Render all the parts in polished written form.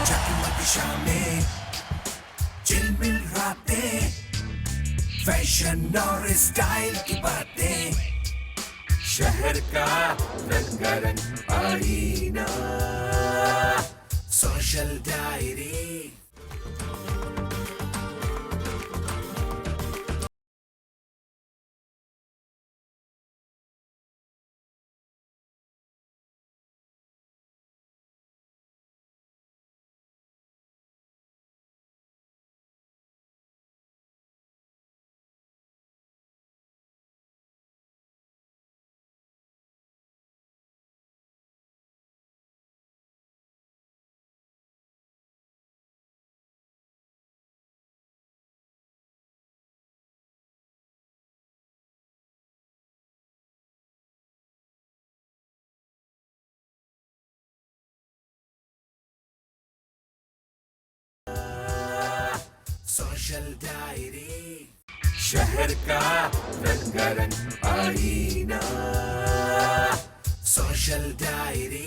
जगमग शामें, चिलमिल रातें, फैशन और स्टाइल की बातें, शहर का रंगारंग आईना, सोशल डायरी। सोशल डायरी, शहर का रंगारंग आईना, सोशल डायरी।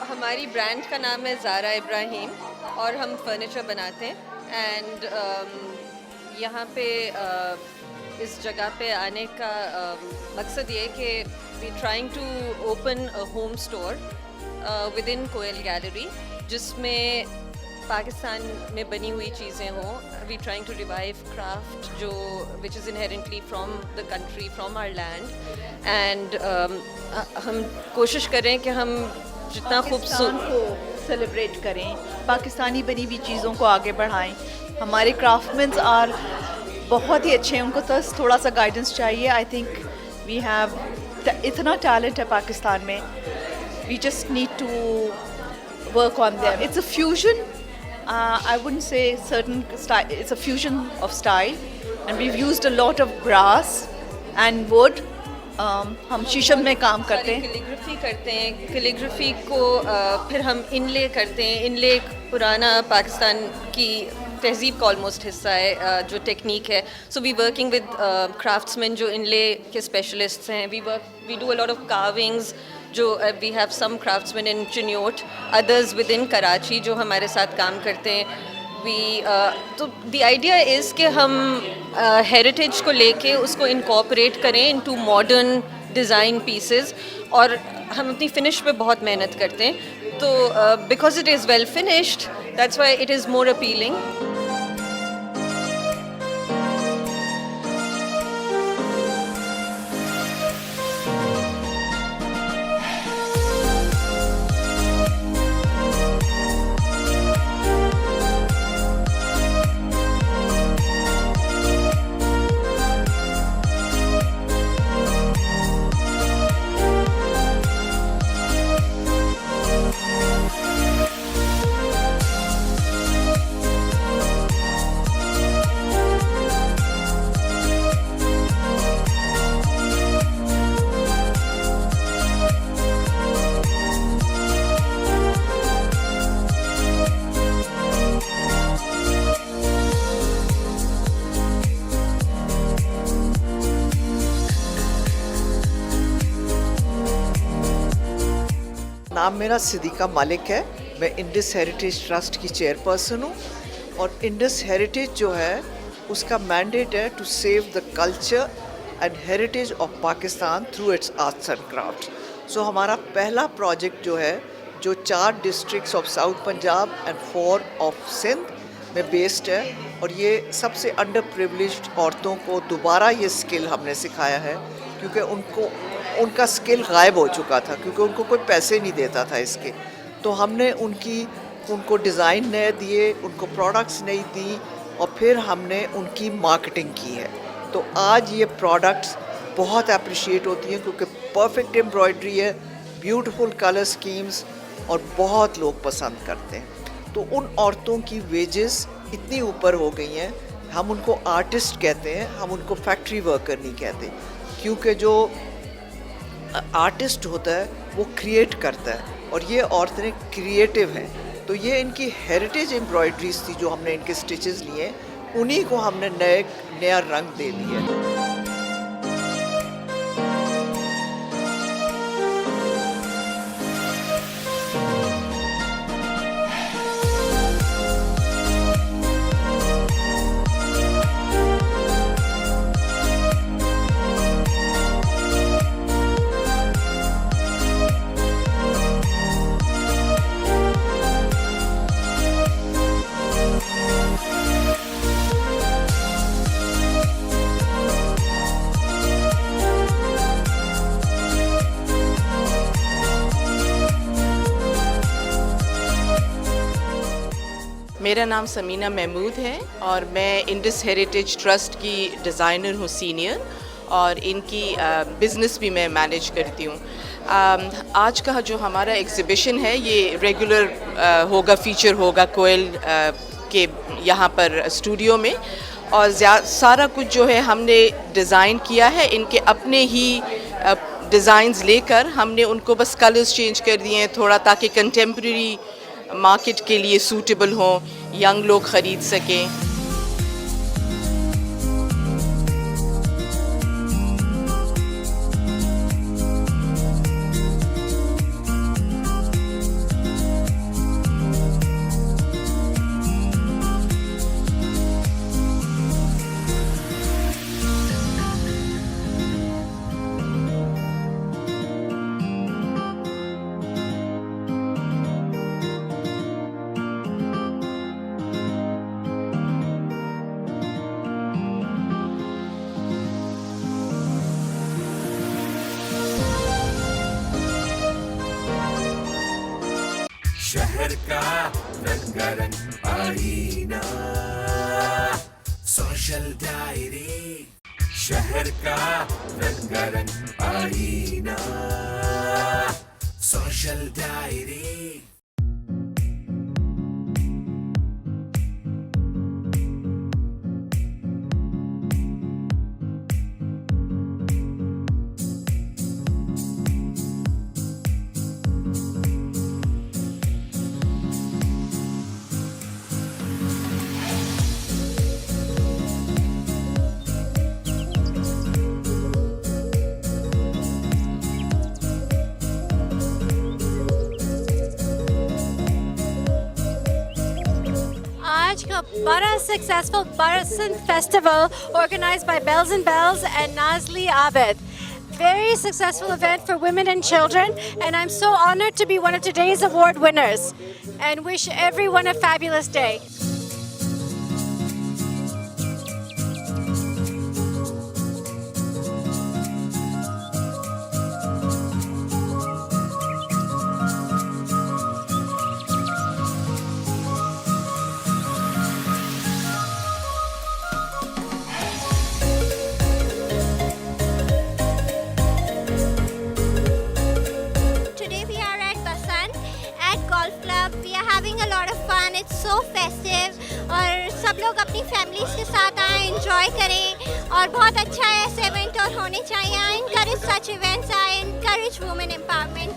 हमारी ब्रांड का नाम है ज़ारा इब्राहिम और हम फर्नीचर बनाते हैं एंड यहाँ पे इस जगह पे आने का मकसद ये है कि we trying to open a home store within Koel gallery जिसमें पाकिस्तान में बनी हुई चीज़ें हों. We trying to revive craft जो which is inherently from the country, from our land and हम कोशिश करें कि हम जितना पाकिस्तान को सेलिब्रेट करें, पाकिस्तानी बनी हुई चीज़ों को आगे बढ़ाएं. हमारे क्राफ्टमैन्स आर बहुत ही अच्छे हैं, उनको तो थोड़ा सा गाइडेंस चाहिए. आई थिंक वी हैव इतना टैलेंट है पाकिस्तान में. We just need to work on them. It's a fusion. I wouldn't say certain style. It's a fusion of style, and we've used a lot of brass and wood. हम शीशम में काम करते हैं. Calligraphy करते हैं. कैलीग्राफी को फिर हम इनले करते हैं. इनले एक पुराना पाकिस्तान की तहजीब का ऑलमोस्ट हिस्सा है जो टेक्निक है. So we working with craftsman जो इनले के स्पेशलिस्ट्स हैं. We do a lot of carvings जो we have some craftsman in Chiniot, others within Karachi जो हमारे साथ काम करते हैं. तो द आइडिया इज़ कि हम हेरिटेज को लेके उसको इनकॉर्पोरेट करें इनटू मॉडर्न डिज़ाइन पीसेस और हम अपनी फिनिश पे बहुत मेहनत करते हैं. तो because it is well finished that's why it is more appealing. नाम मेरा सिद्दीका मालिक है. मैं इंडस हेरिटेज ट्रस्ट की चेयरपर्सन हूँ और इंडस हेरिटेज जो है उसका मैंडेट है to save the culture and heritage of Pakistan through its arts and craft. So हमारा पहला प्रोजेक्ट जो है, जो 4 districts of south Punjab and 4 of Sindh में बेस्ड है, और ये सबसे अंडर प्रिविलेज्ड औरतों को दोबारा ये स्किल हमने सिखाया है, क्योंकि उनका स्किल गायब हो चुका था, क्योंकि उनको कोई पैसे नहीं देता था इसके। तो हमने उनको डिज़ाइन नए दिए, उनको प्रोडक्ट्स नई दी, और फिर हमने उनकी मार्केटिंग की है। तो आज ये प्रोडक्ट्स बहुत अप्रिशिएट होती हैं, क्योंकि परफेक्ट एम्ब्रॉयडरी है, ब्यूटीफुल कलर स्कीम्स, और बहुत लोग पसंद करते हैं। तो उन औरतों की वेजेस इतनी ऊपर हो गई हैं, हम उनको आर्टिस्ट कहते हैं, हम उनको फैक्ट्री वर्कर नहीं कहते, क्योंकि जो आर्टिस्ट होता है वो क्रिएट करता है, और ये औरतें क्रिएटिव हैं। तो ये इनकी हेरिटेज एम्ब्रॉयडरीज थी जो हमने इनके स्टिचेस लिए, उन्हीं को हमने नया रंग दे दिया। मेरा नाम समीना महमूद है और मैं इंडस हेरिटेज ट्रस्ट की डिज़ाइनर हूँ सीनियर, और इनकी बिज़नेस भी मैं मैनेज करती हूँ। आज का जो हमारा एग्ज़िबिशन है ये रेगुलर होगा, फीचर होगा कोयल के यहाँ पर स्टूडियो में, और सारा कुछ जो है हमने डिज़ाइन किया है, इनके अपने ही डिज़ाइंस लेकर हमने उनको बस कलर्स चेंज कर दिए हैं थोड़ा, ताकि कंटेम्प्रेरी मार्केट के लिए सूटेबल हो, यंग लोग ख़रीद सकें। शहर का रंगारंग आईना, सोशल डायरी। शहर का रंगारंग आईना, social diary. Bara successful Barasan Festival organized by Bells and Bells and Nazli Abed. Very successful event for women and children, and I'm so honored to be one of today's award winners and wish everyone a fabulous day. It's so festive और सब लोग अपनी families के साथ आए, enjoy करें, और बहुत अच्छा ऐसे इवेंट और होने चाहिए। I encourage such events, I encourage women empowerment.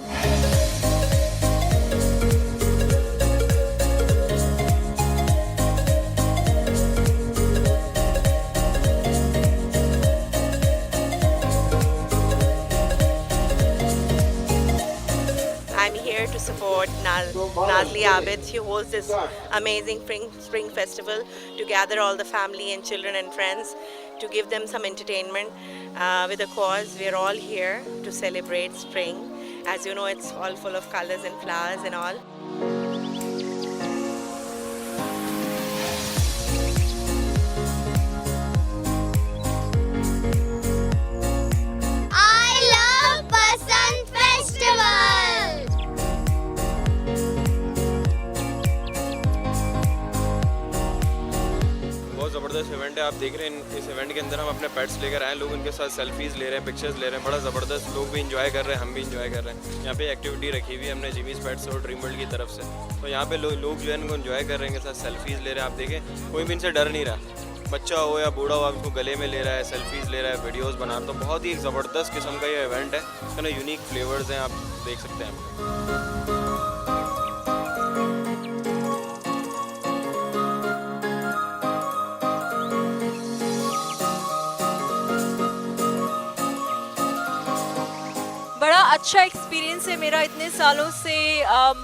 I'm here to support Nazli Abed. She holds this amazing spring festival to gather all the family and children and friends to give them some entertainment with a cause. We're all here to celebrate spring As you know, it's all full of colors and flowers and all. I love Basant Festival. बहुत ज़बरदस्त event है। आप देख रहे हैं इस event के अंदर हम अपने पेट्स लेकर आए, लोग उनके साथ सेल्फीज़ ले रहे हैं, पिक्चर्स ले रहे हैं, बड़ा ज़बरदस्त। लोग भी इंजॉय कर रहे हैं, हम भी इंजॉय कर रहे हैं। यहाँ पे एक्टिविटी रखी हुई है हमने जिमीज़ पेट्स और ड्रीम वर्ल्ड की तरफ से, तो यहाँ पे लोग जो है इनको इंजॉय कर रहे हैं, इनके साथ सेल्फीज़ ले रहे हैं। आप देखें कोई भी इनसे डर नहीं रहा, बच्चा हो या बूढ़ा हो, आप इसको गले में ले रहा है, सेल्फीज़ ले रहा है, वीडियोज़ बना रहा है। तो बहुत ही एक ज़बरदस्त किस्म का ये इवेंट है, इसका यूनिक फ्लेवर्स हैं, आप देख सकते हैं। बड़ा अच्छा एक्सपीरियंस है मेरा इतने सालों से।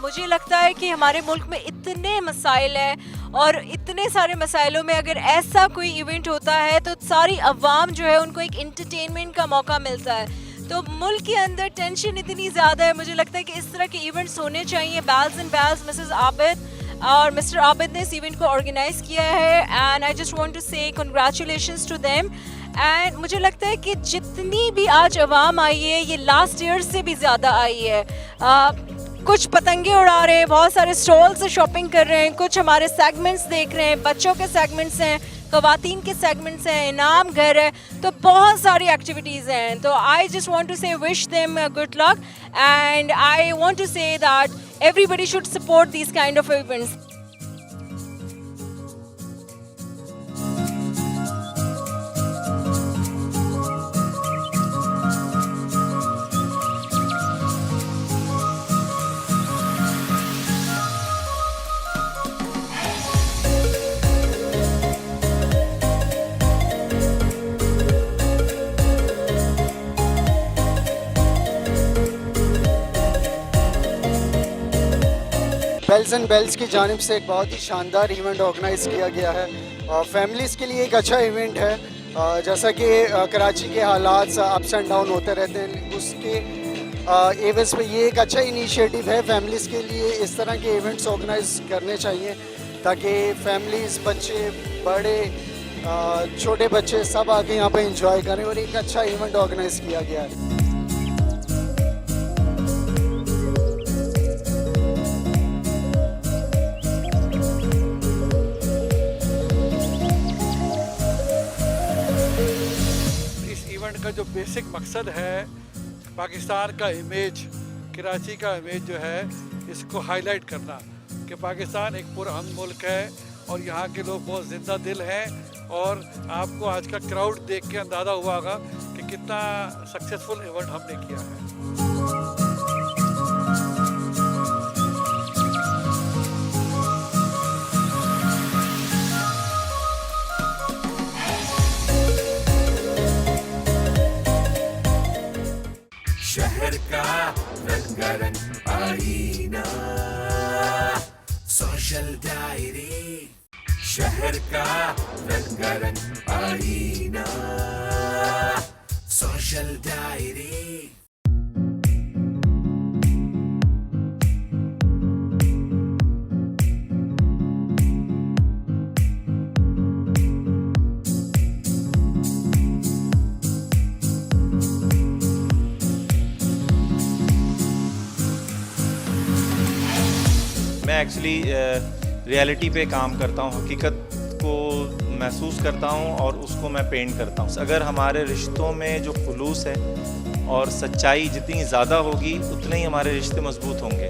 मुझे लगता है कि हमारे मुल्क में इतने मसाइल हैं और इतने सारे मसाइलों में अगर ऐसा कोई इवेंट होता है तो सारी अवाम जो है उनको एक इंटरटेनमेंट का मौका मिलता है। तो मुल्क के अंदर टेंशन इतनी ज़्यादा है, मुझे लगता है कि इस तरह के इवेंट्स होने चाहिए। Bells and Bells Mrs Abid और मिस्टर आबिद ने इस इवेंट को ऑर्गेनाइज़ किया है and I just want to say congratulations to them. And मुझे लगता है कि जितनी भी आज अवाम आई है ये लास्ट ईयर से भी ज़्यादा आई है। कुछ पतंगे उड़ा रहे हैं, बहुत सारे स्टॉल से शॉपिंग कर रहे हैं, कुछ हमारे सेगमेंट्स देख रहे हैं, बच्चों के सेगमेंट्स हैं, ख़वातीन के सेगमेंट्स हैं, इनाम घर है, तो बहुत सारी एक्टिविटीज़ हैं। तो I just want to say wish them good luck and I want to say that everybody should support these kind of events. Bells and Bells की जानिब से एक बहुत ही शानदार इवेंट ऑर्गेनाइज़ किया गया है और फैमिलीज़ के लिए एक अच्छा इवेंट है। जैसा कि कराची के हालात अप्स एंड डाउन होते रहते हैं, उसके एवज पे ये एक अच्छा इनिशिएटिव है। फैमिलीज़ के लिए इस तरह के इवेंट्स ऑर्गेनाइज करने चाहिए ताकि फैमिलीज़, बच्चे, बड़े, छोटे बच्चे सब आके यहाँ पे इंजॉय करें और एक अच्छा इवेंट ऑर्गेनाइज़ किया गया है। का जो बेसिक मकसद है पाकिस्तान का इमेज, कराची का इमेज जो है इसको हाईलाइट करना कि पाकिस्तान एक पुरअमन मुल्क है और यहाँ के लोग बहुत ज़िंदा दिल हैं। और आपको आज का क्राउड देख के अंदाज़ा हुआ होगा कि कितना सक्सेसफुल इवेंट हमने किया है। शहर का रंगारंग आईना, सोशल डायरी। शहर का रंगारंग आईना, सोशल डायरी। मैं एक्चुअली रियलिटी पे काम करता हूँ, हकीकत को महसूस करता हूँ और उसको मैं पेंट करता हूँ। अगर हमारे रिश्तों में जो खुलूस है और सच्चाई जितनी ज़्यादा होगी उतने ही हमारे रिश्ते मजबूत होंगे।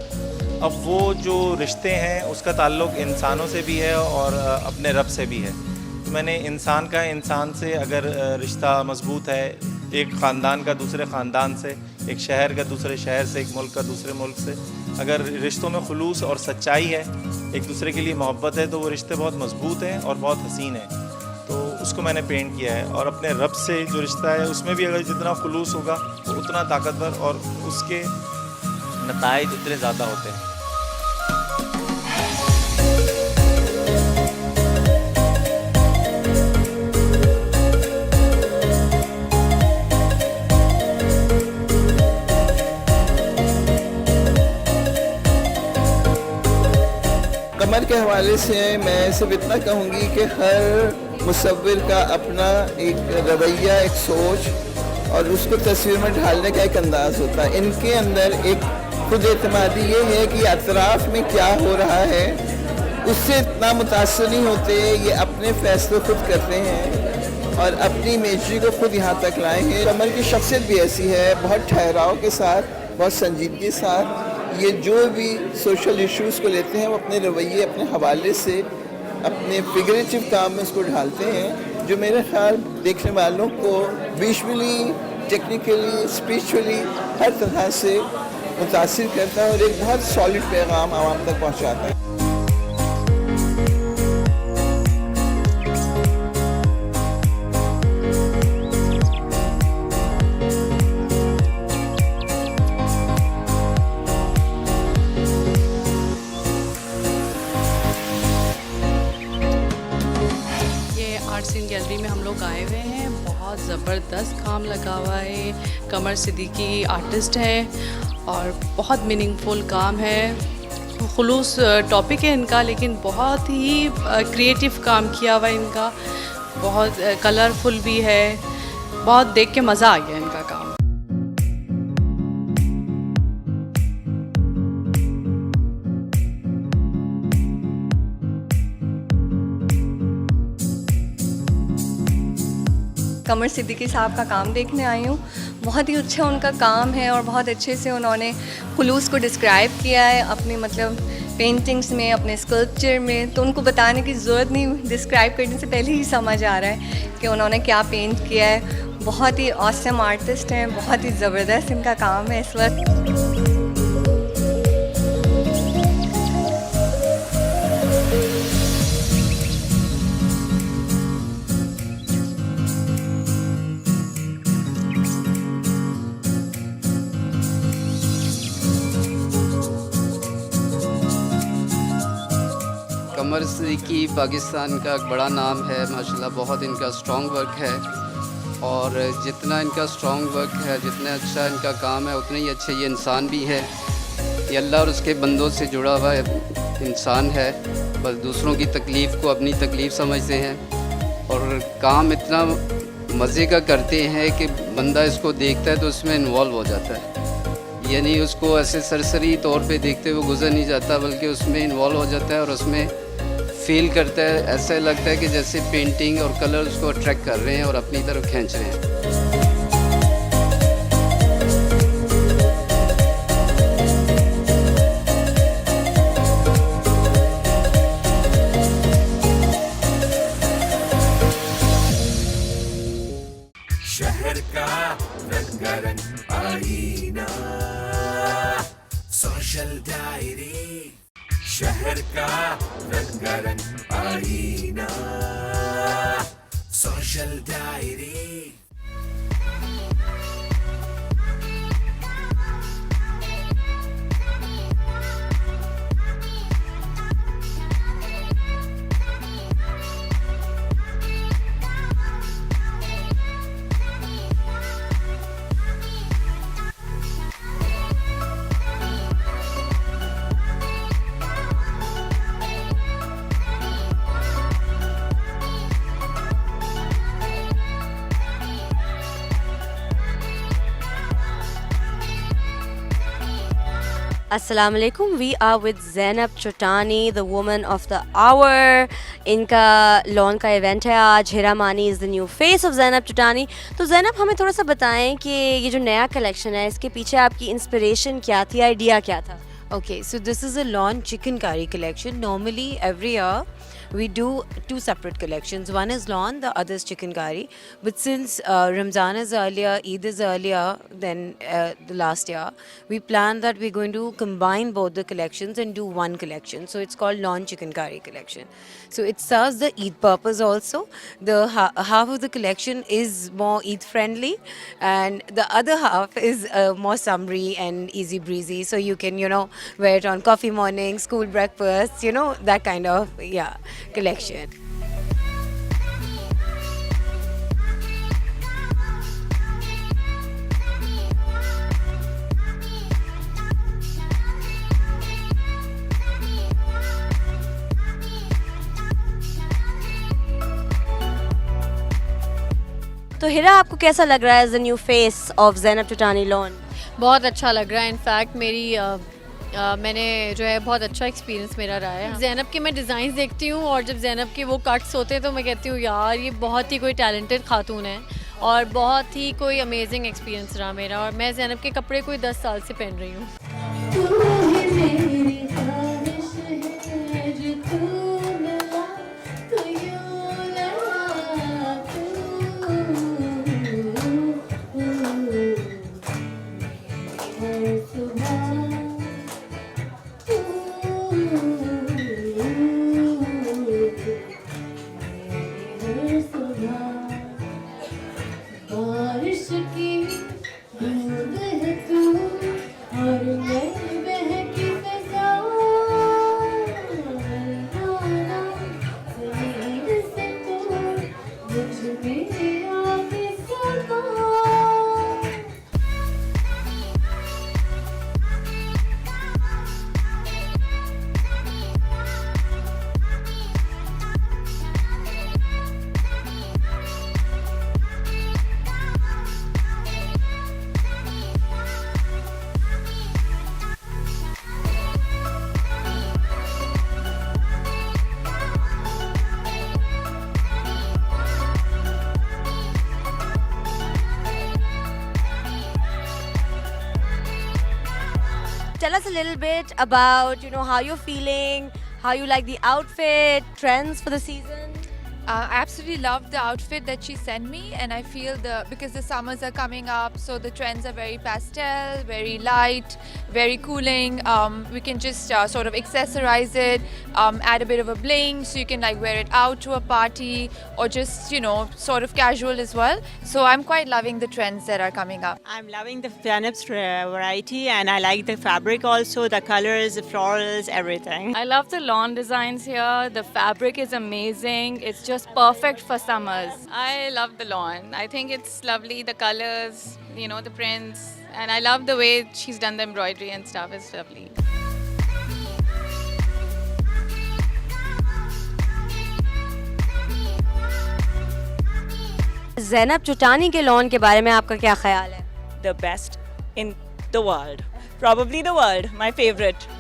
अब वो जो रिश्ते हैं उसका ताल्लुक़ इंसानों से भी है और अपने रब से भी है। तो मैंने इंसान का इंसान से अगर रिश्ता मजबूत है, एक ख़ानदान का दूसरे ख़ानदान से, एक शहर का दूसरे शहर से, एक मुल्क का दूसरे मुल्क से, अगर रिश्तों में खुलूस और सच्चाई है, एक दूसरे के लिए मोहब्बत है, तो वो रिश्ते बहुत मजबूत हैं और बहुत हसीन हैं। तो उसको मैंने पेंट किया है। और अपने रब से जो रिश्ता है उसमें भी अगर जितना खुलूस होगा वो उतना ताकतवर और उसके नताइज उतने ज़्यादा होते हैं। कमर के हवाले से मैं सिर्फ इतना कहूँगी कि हर मुसव्विर का अपना एक रवैया, एक सोच और उसको तस्वीर में ढालने का एक अंदाज़ होता है। इनके अंदर एक खुद एतमादी ये है कि अतराफ़ में क्या हो रहा है उससे इतना मुतासर नहीं होते, ये अपने फैसले खुद करते हैं और अपनी इमेजरी को खुद यहाँ तक लाए हैं। कमर की शख्सियत भी ऐसी है, बहुत ठहराव के साथ, बहुत संजीदगी के साथ ये जो भी सोशल इश्यूज़ को लेते हैं वो अपने रवैये, अपने हवाले से, अपने फिगरेटिव काम में उसको ढालते हैं, जो मेरे ख्याल देखने वालों को विजुअली, टेक्निकली, स्पिरिचुअली हर तरह से मुतासिर करता है और एक बहुत सॉलिड पैगाम आवाम तक पहुँचाता है। गैलरी में हम लोग आए हुए हैं, बहुत ज़बरदस्त काम लगा हुआ है। कमर सिद्दीकी आर्टिस्ट हैं और बहुत मीनिंगफुल काम है। खुलूस टॉपिक है इनका, लेकिन बहुत ही क्रिएटिव काम किया हुआ है इनका, बहुत कलरफुल भी है, बहुत देख के मज़ा आ गया इनका काम। कमर सिद्दीकी साहब का काम देखने आई हूँ। बहुत ही अच्छा उनका काम है और बहुत अच्छे से उन्होंने खुलूस को डिस्क्राइब किया है अपनी मतलब पेंटिंग्स में, अपने स्कल्पचर में। तो उनको बताने की ज़रूरत नहीं, डिस्क्राइब करने से पहले ही समझ आ रहा है कि उन्होंने क्या पेंट किया है। बहुत ही ऑसम आर्टिस्ट हैं, बहुत ही ज़बरदस्त इनका काम है इस वक्त। कमर सिद्दीकी पाकिस्तान का एक बड़ा नाम है माशाल्लाह, बहुत इनका स्ट्रॉन्ग वर्क है और जितना इनका स्ट्रॉन्ग वर्क है, जितना अच्छा इनका काम है, उतने ही अच्छे ये इंसान भी है। ये अल्लाह और उसके बंदों से जुड़ा हुआ इंसान है, बस दूसरों की तकलीफ़ को अपनी तकलीफ़ समझते हैं और काम इतना मज़े का करते हैं कि बंदा इसको देखता है तो उसमें इन्वॉल्व हो जाता है, यानी उसको ऐसे सरसरी तौर पे देखते हुए गुजर नहीं जाता, बल्कि उसमें इन्वॉल्व हो जाता है और उसमें फील करता है। ऐसा लगता है कि जैसे पेंटिंग और कलर उसको अट्रैक्ट कर रहे हैं और अपनी तरफ खींच रहे हैं। शहर का रंगारंग आईना, सोशल डायरी। शहर का रंगारंग आईना, social diary. Assalamu alaikum. We are with Zainab Chotani, the woman of the hour. इनका लॉन का इवेंट है आज। Hira Mani is the new face of Zainab Chutani. तो ज़ैनब, हमें थोड़ा सा बताएं कि ये जो नया कलेक्शन है इसके पीछे आपकी इंस्पिरेशन क्या थी, आइडिया क्या था? Okay, so this is a lawn chicken curry collection. Normally every year we do two separate collections. One is lawn, the other is chicken curry. But since Ramzan is earlier, Eid is earlier than the last year, we planned that we're going to combine both the collections and do one collection. So it's called lawn chicken curry collection. So it serves the Eid purpose also. The half of the collection is more Eid friendly, and the other half is more summery and easy breezy. So you can, wear it on coffee morning, school breakfast, that kind of, collection. तो हिरा, आपको कैसा लग रहा है as the new face of Zainab Chutani lawn? बहुत अच्छा लग रहा है। इनफैक्ट मैंने जो है बहुत अच्छा एक्सपीरियंस मेरा रहा है। ज़ैनब के मैं डिज़ाइंस देखती हूँ और जब ज़ैनब के वो कट्स होते हैं तो मैं कहती हूँ यार ये बहुत ही कोई टैलेंटेड खातून है और बहुत ही कोई अमेजिंग एक्सपीरियंस रहा मेरा। और मैं ज़ैनब के कपड़े कोई 10 साल से पहन रही हूँ। Tell us a little bit about, how you're feeling, how you like the outfit, trends for the season. I absolutely love the outfit that she sent me, and I feel because the summers are coming up, so the trends are very pastel, very light, very cooling. We can just sort of accessorize it, add a bit of a bling, so you can like wear it out to a party or just sort of casual as well. So I'm quite loving the trends that are coming up. I'm loving the Zenab's variety, and I like the fabric also, the colors, the florals, everything. I love the lawn designs here. The fabric is amazing. It's just perfect for summers. I love the lawn. I think it's lovely, the colors, the prints, and I love the way she's done the embroidery and stuff. It's lovely. Zainab Chutani के lawn के बारे में आपका क्या ख्याल है? The best in the world. Probably the world. My favorite.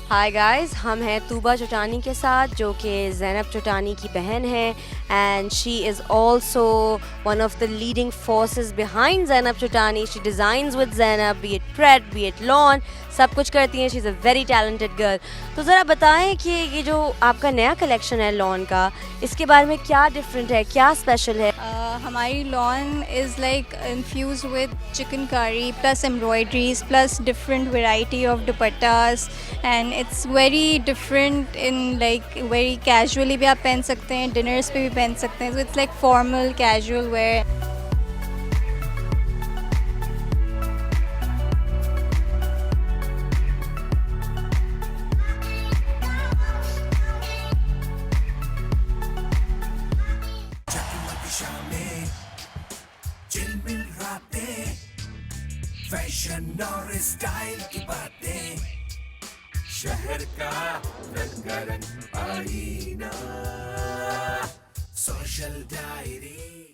Hi guys, हम हैं तूबा चुटानी के साथ जो कि ज़ैनब चुटानी की बहन है and she is also one of the leading forces behind Zainab Chutani. She designs with Zainab, be it pret, be it lawn, सब कुछ करती हैं. She is a very talented girl. तो ज़रा बताएं कि ये जो आपका नया कलेक्शन है लॉन का, इसके बारे में क्या डिफरेंट है, क्या स्पेशल है? हमारी lawn is like infuse with chikankari plus embroideries plus different variety of dupattas and it's very different in like very casually भी आप पहन सकते हैं, डिनर्स पे भी पहन सकते हैं. So it's like formal casual wear. चिलमिल रातें, फैशन और स्टाइल की बातें, शहर का रंगारंग आईना, सोशल डायरी.